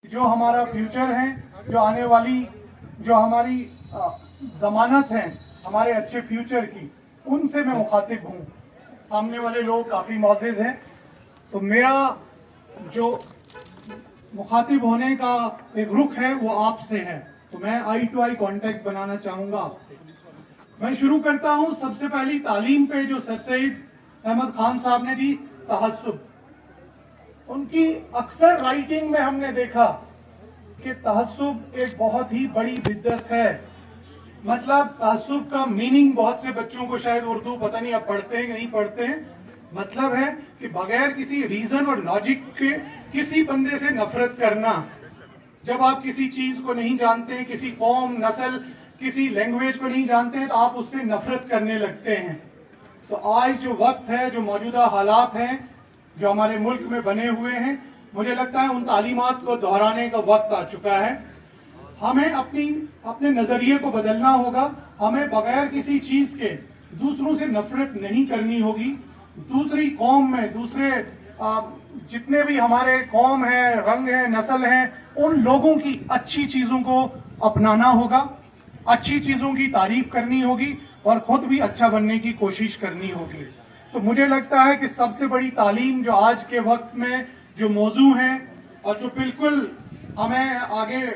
जो हमारा फ्यूचर है, जो आने वाली जो हमारी जमानत है हमारे अच्छे फ्यूचर की, उनसे मैं मुखातिब हूँ। सामने वाले लोग काफ़ी मौजूद हैं, तो मेरा जो मुखातिब होने का एक रुख है वो आपसे है। तो मैं आई टू आई कांटेक्ट बनाना चाहूँगा आपसे। मैं शुरू करता हूँ सबसे पहली तालीम पे जो सर सैयद अहमद खान साहब ने दी, तहस्सुब। उनकी अक्सर राइटिंग में हमने देखा कि तहस्सुब एक बहुत ही बड़ी बिद्दत है। मतलब तहस्सुब का मीनिंग बहुत से बच्चों को शायद उर्दू पता नहीं, अब पढ़ते हैं नहीं पढ़ते हैं। मतलब है कि बगैर किसी रीजन और लॉजिक के किसी बंदे से नफरत करना। जब आप किसी चीज को नहीं जानते हैं, किसी कौम, नस्ल, किसी लैंग्वेज को नहीं जानते हैं, तो आप उससे नफरत करने लगते हैं। तो आज जो वक्त है, जो मौजूदा हालात हैं जो हमारे मुल्क में बने हुए हैं, मुझे लगता है उन तालीमात को दोहराने का वक्त आ चुका है। हमें अपने नजरिए को बदलना होगा। हमें बगैर किसी चीज के दूसरों से नफरत नहीं करनी होगी। दूसरी कौम में, दूसरे जितने भी हमारे कौम है, रंग है, नस्ल है, उन लोगों की अच्छी चीजों को अपनाना होगा, अच्छी चीजों की तारीफ करनी होगी और खुद भी अच्छा बनने की कोशिश करनी होगी। तो मुझे लगता है कि सबसे बड़ी तालीम जो आज के वक्त में जो मौजू है और जो बिल्कुल हमें आगे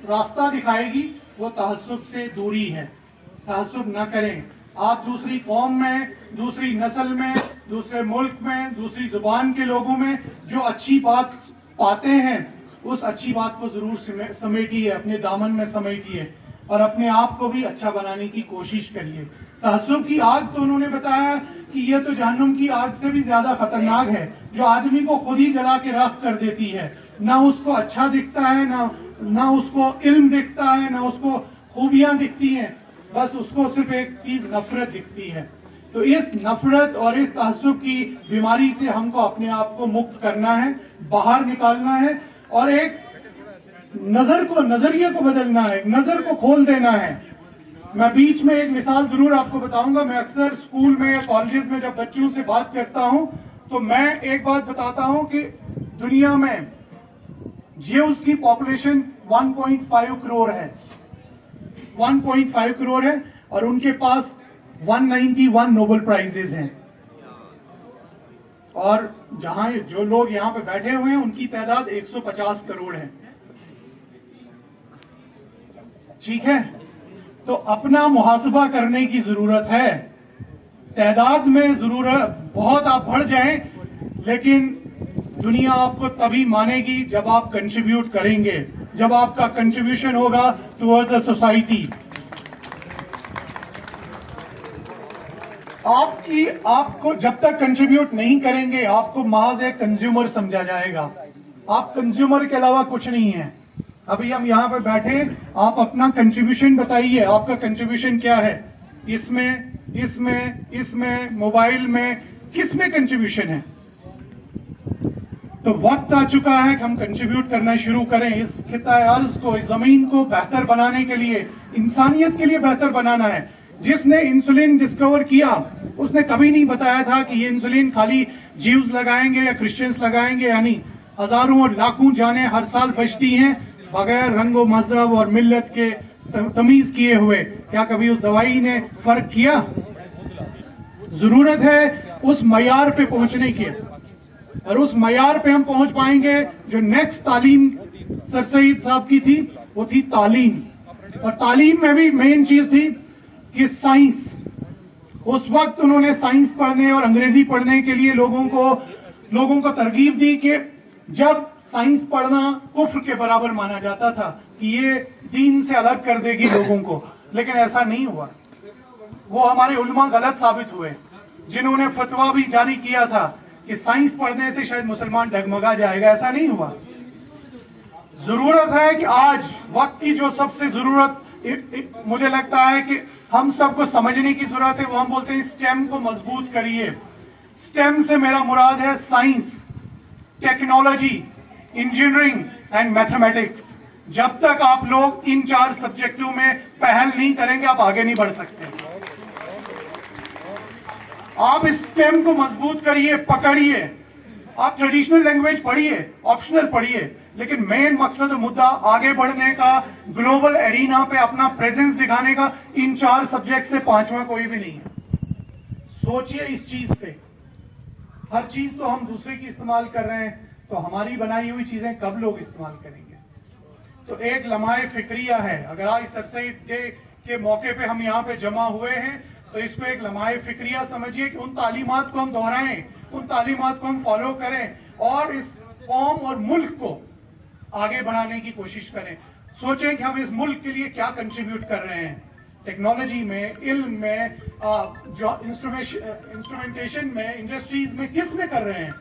रास्ता दिखाएगी, वो तहस्सुब से दूरी है। तहस्सुब न करें। आप दूसरी कौम में, दूसरी नस्ल में, दूसरे मुल्क में, दूसरी जुबान के लोगों में जो अच्छी बात पाते हैं, उस अच्छी बात को जरूर समेटिए, अपने दामन में समेटिए और अपने आप को भी अच्छा बनाने की कोशिश करिए। तहस्सुब की आग तो उन्होंने बताया कि ये तो जहन्नुम की आग से भी ज्यादा खतरनाक है, जो आदमी को खुद ही जला के राख कर देती है। ना उसको अच्छा दिखता है, ना उसको इल्म दिखता है, ना उसको खूबियां दिखती हैं, बस उसको सिर्फ एक चीज नफरत दिखती है। तो इस नफरत और इस तहस्सुब की बीमारी से हमको अपने आप को मुक्त करना है, बाहर निकालना है और एक नजरिए को बदलना है, नजर को खोल देना है। मैं बीच में एक मिसाल जरूर आपको बताऊंगा। मैं अक्सर स्कूल में या कॉलेजेस में जब बच्चों से बात करता हूं, तो मैं एक बात बताता हूं कि दुनिया में ज्यूज की पॉपुलेशन 1.5 करोड़ है, 1.5 करोड़ है और उनके पास 191 नोबेल प्राइजेस हैं। और जहां जो लोग यहां पे बैठे हुए हैं, उनकी तादाद 150 करोड़ है। ठीक है, तो अपना मुहासबा करने की जरूरत है। तादाद में जरूरत बहुत आप बढ़ जाएं, लेकिन दुनिया आपको तभी मानेगी जब आप कंट्रीब्यूट करेंगे, जब आपका कंट्रीब्यूशन होगा टुवर्ड्स द सोसाइटी। आपको जब तक कंट्रीब्यूट नहीं करेंगे, आपको महज एक कंज्यूमर समझा जाएगा। आप कंज्यूमर के अलावा कुछ नहीं है। अभी हम यहाँ पे बैठे, आप अपना कंट्रीब्यूशन बताइए, आपका कंट्रीब्यूशन क्या है? इसमें मोबाइल में, किस में कंट्रीब्यूशन है? तो वक्त आ चुका है कि हम कंट्रीब्यूट करना शुरू करें। इस खिताए अर्ज को, इस जमीन को बेहतर बनाने के लिए, इंसानियत के लिए बेहतर बनाना है। जिसने इंसुलिन डिस्कवर किया, उसने कभी नहीं बताया था कि ये इंसुलिन खाली जीव्स लगाएंगे या क्रिश्चियंस लगाएंगे। यानी हजारों और लाखों जानें हर साल बचती हैं बगैर रंगो मजहब और मिल्लत के तमीज किए हुए। क्या कभी उस दवाई ने फर्क किया? जरूरत है उस मयार पे पहुंचने की, और उस मयार पे हम पहुंच पाएंगे जो नेक्स्ट तालीम सर सैयद साहब की थी, वो थी तालीम। और तालीम में भी मेन चीज थी कि साइंस। उस वक्त उन्होंने साइंस पढ़ने और अंग्रेजी पढ़ने के लिए लोगों को तरगीब दी कि जब साइंस पढ़ना कुफ्र के बराबर माना जाता था कि ये दीन से अलग कर देगी लोगों को, लेकिन ऐसा नहीं हुआ। वो हमारे उलमा गलत साबित हुए, जिन्होंने फतवा भी जारी किया था कि साइंस पढ़ने से शायद मुसलमान डगमगा जाएगा। ऐसा नहीं हुआ। जरूरत है कि आज वक्त की जो सबसे जरूरत मुझे लगता है कि हम सबको समझने की जरूरत है, वो हम बोलते हैं स्टेम को मजबूत करिए। स्टेम से मेरा मुराद है science, technology, engineering and mathematics. जब तक आप लोग इन 4 सब्जेक्टों में पहल नहीं करेंगे, आप आगे नहीं बढ़ सकते। आप इस स्टेम को मजबूत करिए, पकड़िए। आप ट्रेडिशनल लैंग्वेज पढ़िए, ऑप्शनल पढ़िए, लेकिन मेन मकसद और मुद्दा आगे बढ़ने का, ग्लोबल एरिना पे अपना प्रेजेंस दिखाने का, इन 4 सब्जेक्ट से 5वां कोई भी नहीं है। सोचिए इस चीज पे। हर चीज तो हम दूसरे की इस्तेमाल कर रहे हैं, तो हमारी बनाई हुई चीजें कब लोग इस्तेमाल करेंगे? तो एक लम्हाए फिक्रिया है। अगर आज सरसई डे के मौके पे हम यहाँ पे जमा हुए हैं, तो इसको एक लम्हाए फिक्रिया समझिए कि उन तालीमात को हम दोहराएं, उन तालीमात को हम फॉलो करें और इस कौम और मुल्क को आगे बढ़ाने की कोशिश करें। सोचें कि हम इस मुल्क के लिए क्या कंट्रीब्यूट कर रहे हैं, टेक्नोलॉजी में, इल्म में, जो इंस्ट्रूमेंटेशन में, इंडस्ट्रीज में, किस में कर रहे हैं?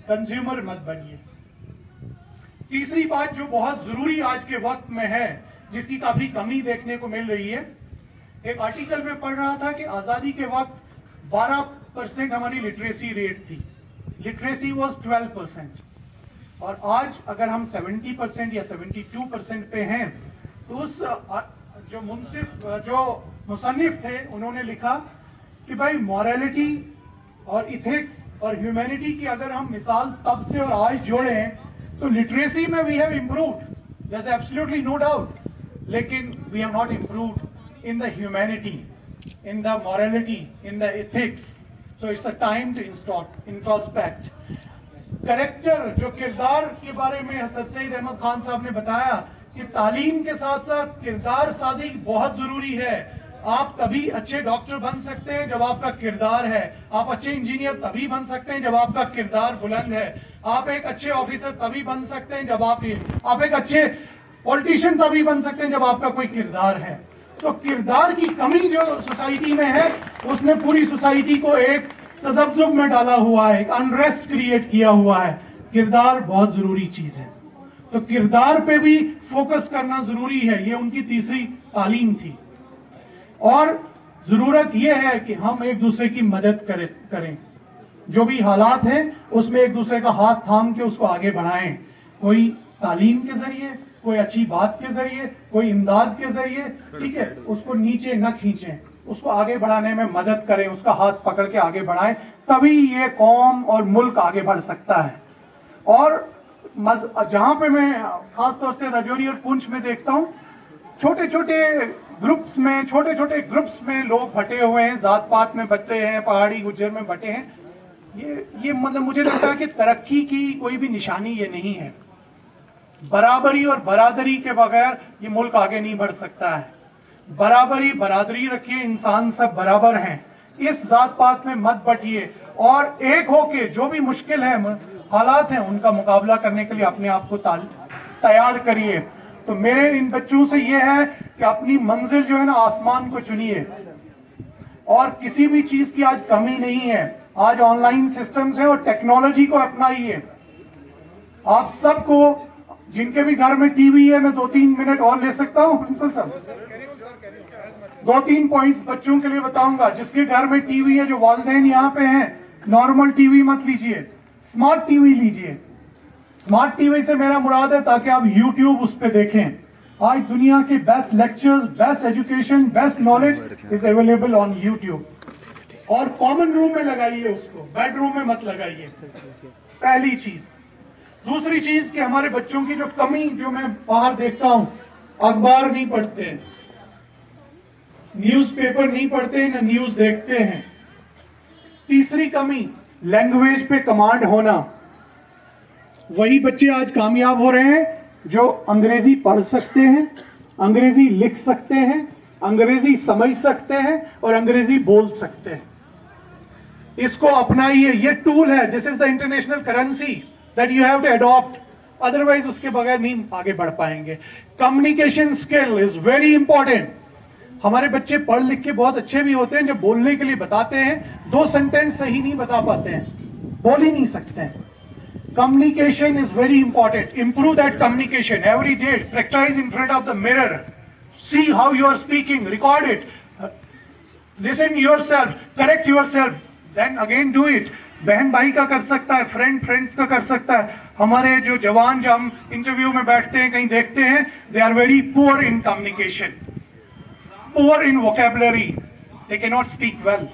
कंज्यूमर मत बनिए। तीसरी बात जो बहुत जरूरी आज के वक्त में है, जिसकी काफी कमी देखने को मिल रही है, एक आर्टिकल में पढ़ रहा था कि आजादी के वक्त 12% हमारी लिटरेसी रेट थी, लिटरेसी वाज 12%, और आज अगर हम 70% या 72% पे हैं, तो उस जो मुसन्निफ थे उन्होंने लिखा कि भाई मॉरलिटी और इथिक्स और ह्यूमैनिटी की अगर हम मिसाल तब से और आज जोड़ें, तो लिटरेसी में we have improved, there's absolutely no doubt, लेकिन we have not improved in the humanity, in the morality, in the ethics. So it's a time to introspect. Character, जो किरदार के बारे में सर सईद अहमद खान साहब ने बताया कि तालीम के साथ साथ किरदार साजी बहुत जरूरी है। आप तभी अच्छे डॉक्टर बन सकते हैं जब आपका किरदार है, आप अच्छे इंजीनियर तभी बन सकते हैं जब आपका किरदार बुलंद है, आप एक अच्छे ऑफिसर तभी बन सकते हैं जब आप एक अच्छे पॉलिटिशियन तभी बन सकते हैं जब आपका कोई किरदार है। तो किरदार की कमी जो सोसाइटी में है, उसने पूरी सोसाइटी को एक तजब्जुब में डाला हुआ है, एक अनरेस्ट क्रिएट किया हुआ है। किरदार बहुत जरूरी चीज है, तो किरदार पे भी फोकस करना जरूरी है। ये उनकी तीसरी तालीम थी। और जरूरत यह है कि हम एक दूसरे की मदद करें, जो भी हालात हैं उसमें एक दूसरे का हाथ थाम के उसको आगे बढ़ाएं, कोई तालीम के जरिए, कोई अच्छी बात के जरिए, कोई इमदाद के जरिए, ठीक है, उसको नीचे न खींचें, उसको आगे बढ़ाने में मदद करें, उसका हाथ पकड़ के आगे बढ़ाएं, तभी ये कौम और मुल्क आगे बढ़ सकता है। और जहां पे मैं खासतौर से राजौरी और पुंछ में देखता हूँ, छोटे छोटे ग्रुप्स में लोग बटे हुए हैं, जात पात में बटे हैं, पहाड़ी गुज्जर में बटे हैं। ये मतलब मुझे लगता है कि तरक्की की कोई भी निशानी ये नहीं है। बराबरी और बरादरी के बगैर ये मुल्क आगे नहीं बढ़ सकता है। बराबरी बरादरी रखिए, इंसान सब बराबर हैं, इस जात पात में मत बटिए, और एक होके जो भी मुश्किल है, हालात हैं, उनका मुकाबला करने के लिए अपने आप को तैयार करिए। तो मेरे इन बच्चों से ये है कि अपनी मंजिल जो है ना, आसमान को चुनिए, और किसी भी चीज की आज कमी नहीं है। आज ऑनलाइन सिस्टम्स है और टेक्नोलॉजी को अपनाइए। आप सबको, जिनके भी घर में टीवी है, मैं 2-3 मिनट और ले सकता हूँ प्रिंसिपल साहब? 2-3 पॉइंट्स बच्चों के लिए बताऊंगा। जिसके घर में टीवी है, जो वालिदैन यहाँ पे हैं, नॉर्मल टीवी मत लीजिए, स्मार्ट टीवी लीजिए। स्मार्ट टीवी से मेरा मुराद है ताकि आप यूट्यूब उस पर देखें। आज दुनिया के best lectures, best education, best knowledge is available on YouTube. और कॉमन रूम में लगाइए उसको, बेडरूम में मत लगाइए, पहली चीज। दूसरी चीज कि हमारे बच्चों की जो कमी, जो मैं बाहर देखता हूं, अखबार नहीं पढ़ते, न्यूज़पेपर नहीं पढ़ते, न न्यूज देखते हैं। तीसरी कमी, लैंग्वेज पे कमांड होना। वही बच्चे आज कामयाब हो रहे हैं जो अंग्रेजी पढ़ सकते हैं, अंग्रेजी लिख सकते हैं, अंग्रेजी समझ सकते हैं और अंग्रेजी बोल सकते हैं। इसको अपनाइए, ये टूल है, this is the international currency that you have to adopt, otherwise उसके बगैर नहीं आगे बढ़ पाएंगे। Communication skill is very important. हमारे बच्चे पढ़ लिख के बहुत अच्छे भी होते हैं, जब बोलने के लिए बताते हैं 2 सेंटेंस सही नहीं बता पाते हैं, बोल ही नहीं सकते हैं। Communication is very important. Improve that communication every day. Practice in front of the mirror. See how you are speaking. Record it. Listen yourself. Correct yourself. Then again do it. बहन भाई का कर सकता है, फ्रेंड्स का कर सकता है। हमारे जो जवान, जब हम इंटरव्यू में बैठते हैं, कहीं देखते हैं, they are very poor in communication, poor in vocabulary. They cannot speak well.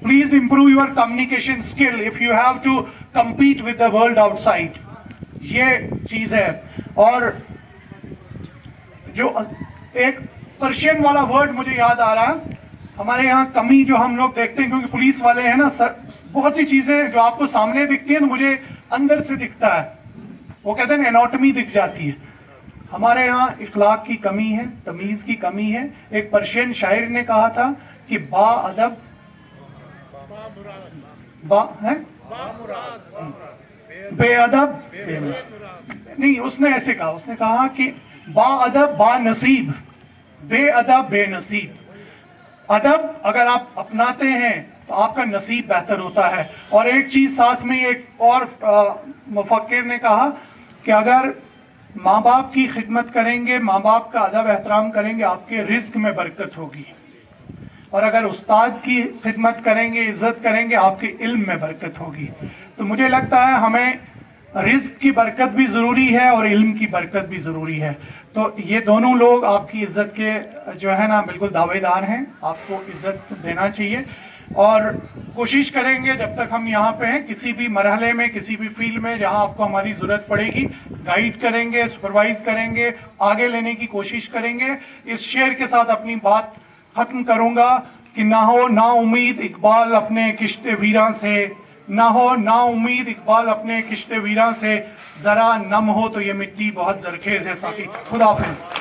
Please improve your communication skill if you have to compete with the world outside. یہ چیز ہے. اور جو ایک پرشین والا ورڈ مجھے یاد آ رہا ہے, ہمارے یہاں کمی جو ہم لوگ دیکھتے ہیں, کیونکہ پولیس والے ہیں نا سر, بہت سی چیزیں جو آپ کو سامنے دکھتی ہیں تو مجھے اندر سے دکھتا ہے, وہ کہتے ہیں اناٹمی دکھ جاتی ہے. ہمارے یہاں اخلاق کی کمی ہے, تمیز کی کمی ہے. ایک پرشین شاعر نے کہا تھا کہ با ادب بے ادب نہیں, اس نے ایسے کہا, اس نے کہا کہ با ادب با نصیب, بے ادب بے نصیب. ادب اگر آپ اپناتے ہیں تو آپ کا نصیب بہتر ہوتا ہے. اور ایک چیز ساتھ میں ایک اور مفکر نے کہا کہ اگر ماں باپ کی خدمت کریں گے, ماں باپ کا ادب احترام کریں گے, آپ کے رزق میں برکت ہوگی. اور اگر استاد کی خدمت کریں گے, عزت کریں گے, آپ کے علم میں برکت ہوگی. تو مجھے لگتا ہے ہمیں رزق کی برکت بھی ضروری ہے اور علم کی برکت بھی ضروری ہے. تو یہ دونوں لوگ آپ کی عزت کے جو ہے نا بالکل دعوے دار ہیں, آپ کو عزت دینا چاہیے. اور کوشش کریں گے جب تک ہم یہاں پہ ہیں, کسی بھی مرحلے میں, کسی بھی فیلڈ میں جہاں آپ کو ہماری ضرورت پڑے گی, گائیڈ کریں گے, سپروائز کریں گے, آگے لینے کی کوشش کریں گے. اس شعر کے ساتھ اپنی بات ختم کروں گا کہ نہ ہو نا امید اقبال اپنے کشتے ویراں سے, نہ ہو نا امید اقبال اپنے کشتے ویراں سے, ذرا نم ہو تو یہ مٹی بہت زرخیز ہے. ساتھی خدا حافظ.